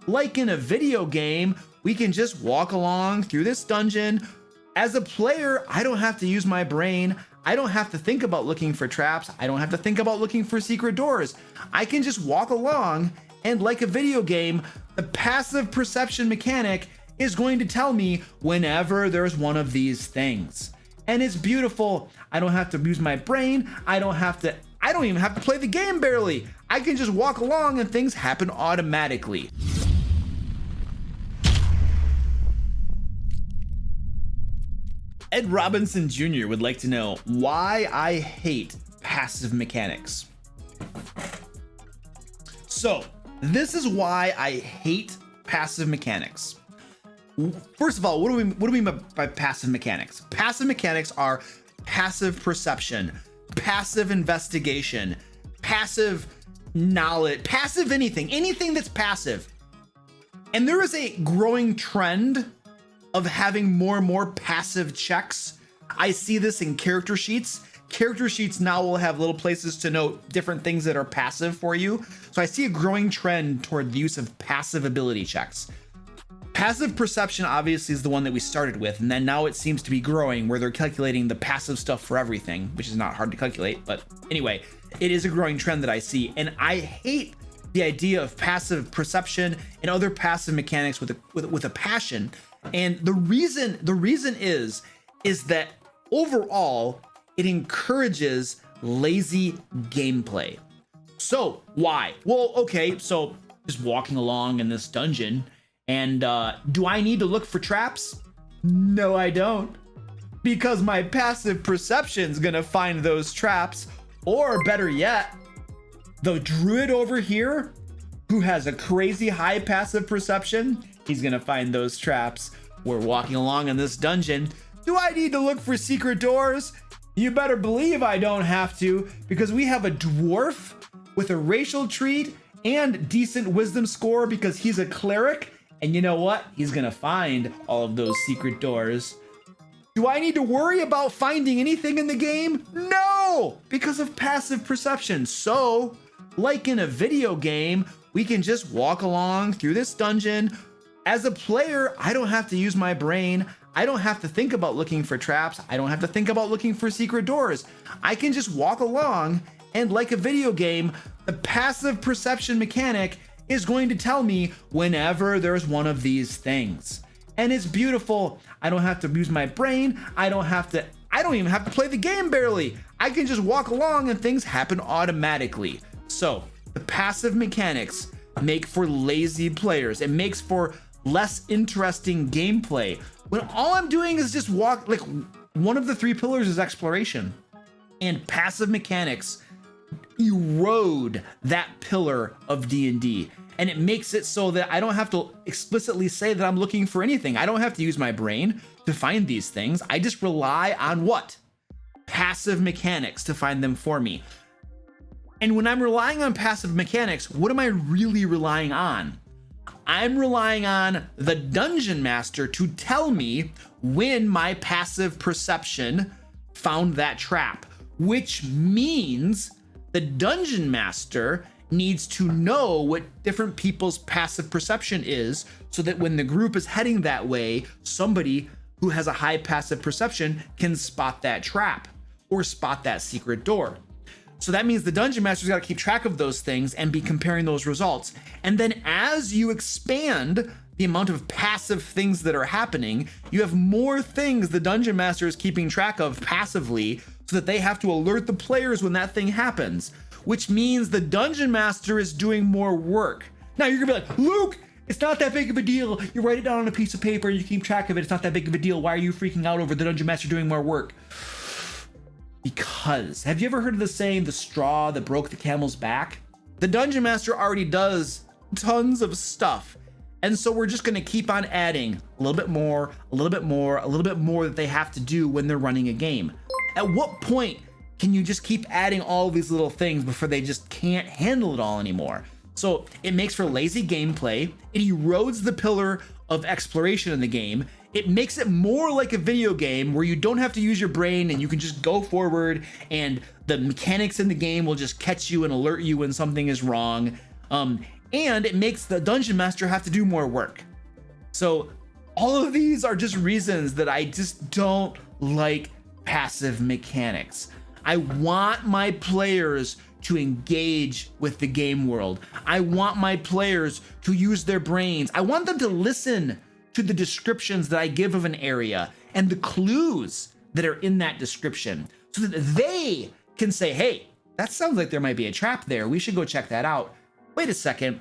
Like in a video game, we can just walk along through this dungeon. As a player, I don't have to use my brain. I don't have to think about looking for traps. I don't have to think about looking for secret doors. I can just walk along, and like a video game, the passive perception mechanic is going to tell me whenever there's one of these things. And it's beautiful. I don't have to use my brain. I don't even have to play the game barely. I can just walk along and things happen automatically. Ed Robinson Jr. would like to know why I hate passive mechanics. So, this is why I hate passive mechanics. First of all, what do we mean by passive mechanics? Passive mechanics are passive perception, passive investigation, passive knowledge, passive anything that's passive. And there is a growing trend of having more and more passive checks. I see this in character sheets. Character sheets now will have little places to note different things that are passive for you. So I see a growing trend toward the use of passive ability checks. Passive perception obviously is the one that we started with, and then now it seems to be growing where they're calculating the passive stuff for everything, which is not hard to calculate, but anyway, it is a growing trend that I see, and I hate the idea of passive perception and other passive mechanics with a passion. And the reason is that overall it encourages lazy gameplay. So why? Well, okay, so just walking along in this dungeon, and do I need to look for traps? No, I don't, because my passive perception's gonna find those traps, or better yet, the druid over here who has a crazy high passive perception, he's gonna find those traps. We're walking along in this dungeon. Do I need to look for secret doors? You better believe I don't have to, because we have a dwarf with a racial trait and decent wisdom score because he's a cleric. And you know what? He's gonna find all of those secret doors. Do I need to worry about finding anything in the game? No, because of passive perception. So, like in a video game, we can just walk along through this dungeon. As a player, I don't have to use my brain. I don't have to think about looking for traps. I don't have to think about looking for secret doors. I can just walk along, and like a video game, the passive perception mechanic is going to tell me whenever there's one of these things. And it's beautiful. I don't have to use my brain. I don't even have to play the game barely. I can just walk along and things happen automatically. So the passive mechanics make for lazy players. It makes for less interesting gameplay when all I'm doing is just walk. Like, one of the three pillars is exploration, and passive mechanics erode that pillar of D&D, and it makes it so that I don't have to explicitly say that I'm looking for anything. I don't have to use my brain to find these things. I just rely on what? Passive mechanics to find them for me. And when I'm relying on passive mechanics, what am I really relying on? I'm relying on the dungeon master to tell me when my passive perception found that trap, which means the dungeon master needs to know what different people's passive perception is, so that when the group is heading that way, somebody who has a high passive perception can spot that trap or spot that secret door. So that means the dungeon master's got to keep track of those things and be comparing those results. And then as you expand the amount of passive things that are happening, you have more things the dungeon master is keeping track of passively, so that they have to alert the players when that thing happens, which means the dungeon master is doing more work. Now you're gonna be like, Luke, it's not that big of a deal. You write it down on a piece of paper, you keep track of it. It's not that big of a deal. Why are you freaking out over the dungeon master doing more work? Because, have you ever heard of the saying, the straw that broke the camel's back? The dungeon master already does tons of stuff. And so we're just gonna keep on adding a little bit more, a little bit more, a little bit more that they have to do when they're running a game. At what point can you just keep adding all these little things before they just can't handle it all anymore? So it makes for lazy gameplay. It erodes the pillar of exploration in the game. It makes it more like a video game where you don't have to use your brain and you can just go forward, and the mechanics in the game will just catch you and alert you when something is wrong. and it makes the dungeon master have to do more work. So all of these are just reasons that I just don't like passive mechanics. I want my players to engage with the game world. I want my players to use their brains. I want them to listen to the descriptions that I give of an area and the clues that are in that description so that they can say, hey, that sounds like there might be a trap there. We should go check that out. Wait a second.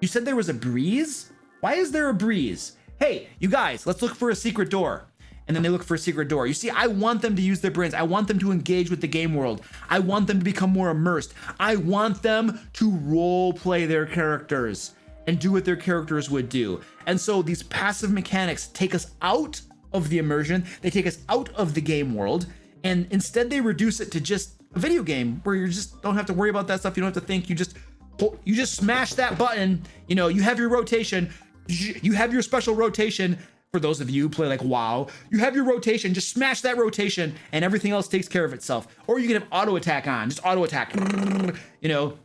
You said there was a breeze? Why is there a breeze? Hey, you guys, let's look for a secret door. And then they look for a secret door. You see, I want them to use their brains. I want them to engage with the game world. I want them to become more immersed. I want them to role play their characters and do what their characters would do. And so these passive mechanics take us out of the immersion. They take us out of the game world. And instead they reduce it to just a video game where you just don't have to worry about that stuff. You don't have to think. You just smash that button. You know, you have your rotation. You have your special rotation. For those of you who play like WoW, you have your rotation, just smash that rotation and everything else takes care of itself. Or you can have auto attack on, just auto attack, you know.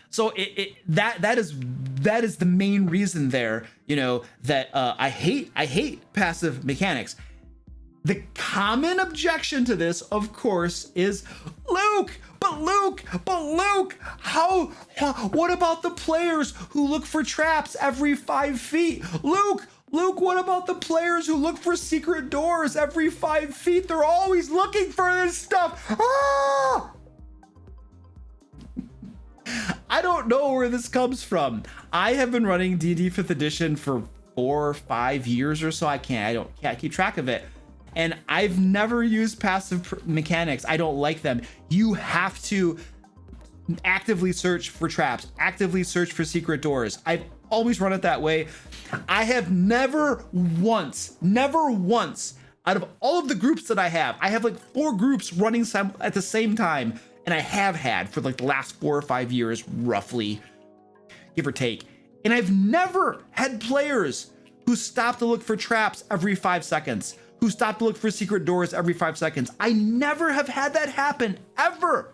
So that is the main reason there, you know, that I hate passive mechanics. The common objection to this, of course, is Luke, how, what about the players who look for traps every 5 feet? Luke, what about the players who look for secret doors every 5 feet? They're always looking for this stuff. Ah! I don't know where this comes from. I have been running D&D 5th edition for 4 or 5 years or so. I can't keep track of it. And I've never used passive mechanics. I don't like them. You have to actively search for traps, actively search for secret doors. I've always run it that way. I have never once, out of all of the groups that I have like 4 groups running at the same time. And I have had for like the last 4 or 5 years, roughly, give or take. And I've never had players who stop to look for traps every 5 seconds, who stop to look for secret doors every 5 seconds. I never have had that happen, ever.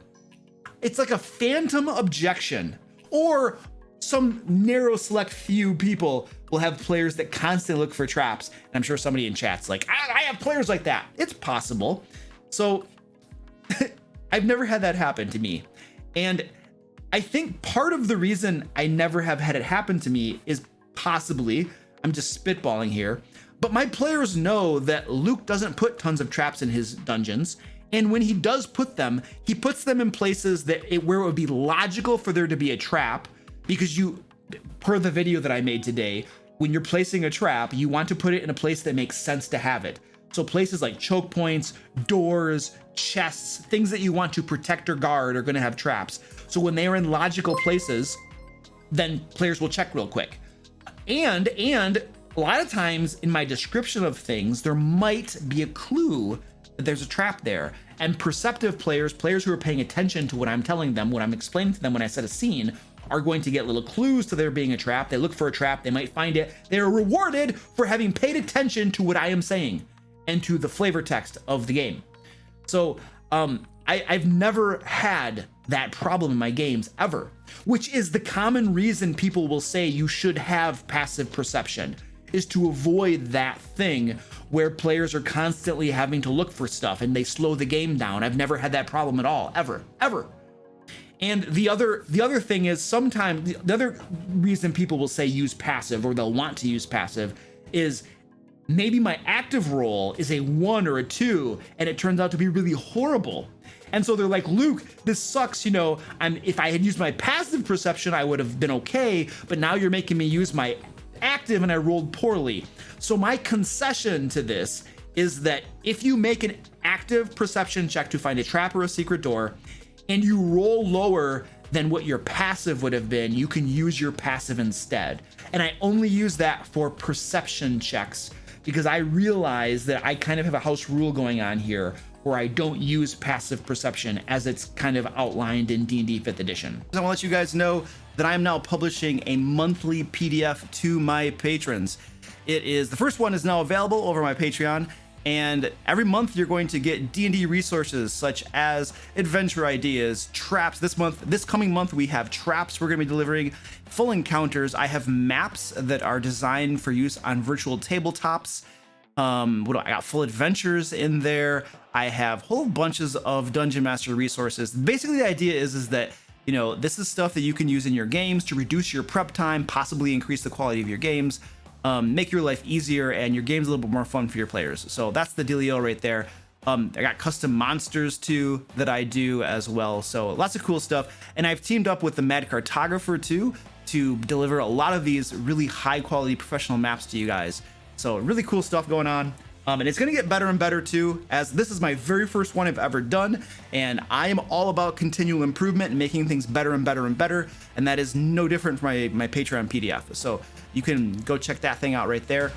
It's like a phantom objection, or some narrow select few people will have players that constantly look for traps. And I'm sure somebody in chat's like, I have players like that. It's possible. So I've never had that happen to me. And I think part of the reason I never have had it happen to me is possibly, I'm just spitballing here, but my players know that Luke doesn't put tons of traps in his dungeons. And when he does put them, he puts them in places where it would be logical for there to be a trap, because per the video that I made today, when you're placing a trap, you want to put it in a place that makes sense to have it. So places like choke points, doors, chests, things that you want to protect or guard are going to have traps. So when they are in logical places, then players will check real quick. And a lot of times in my description of things, there might be a clue that there's a trap there. And perceptive players who are paying attention to what I'm telling them, what I'm explaining to them when I set a scene, are going to get little clues to there being a trap. They look for a trap, they might find it. They are rewarded for having paid attention to what I am saying and to the flavor text of the game. So I've never had that problem in my games ever, which is the common reason people will say you should have passive perception, is to avoid that thing where players are constantly having to look for stuff and they slow the game down. I've never had that problem at all, ever. And the other thing is, sometimes the other reason people will say use passive, or they'll want to use passive, is maybe my active roll is a 1 or a 2 and it turns out to be really horrible. And so they're like, Luke, this sucks, you know, if I had used my passive perception, I would have been okay, but now you're making me use my active and I rolled poorly. So my concession to this is that if you make an active perception check to find a trap or a secret door, and you roll lower than what your passive would have been, you can use your passive instead. And I only use that for perception checks, because I realize that I kind of have a house rule going on here where I don't use passive perception as it's kind of outlined in D&D 5th edition. I want to let you guys know that I am now publishing a monthly PDF to my patrons. The first one is now available over my Patreon, And every month you're going to get D&D resources such as adventure ideas, traps. This coming month, we have traps we're going to be delivering, full encounters. I have maps that are designed for use on virtual tabletops. I got full adventures in there. I have whole bunches of Dungeon Master resources. Basically, the idea is that, you know, this is stuff that you can use in your games to reduce your prep time, possibly increase the quality of your games, make your life easier and your games a little bit more fun for your players. So that's the dealio right there. I got custom monsters too that I do as well. So lots of cool stuff. And I've teamed up with the Mad Cartographer too to deliver a lot of these really high quality professional maps to you guys. So really cool stuff going on. And it's going to get better and better too, as this is my very first one I've ever done. And I am all about continual improvement and making things better and better and better. And that is no different from my Patreon PDF. So you can go check that thing out right there.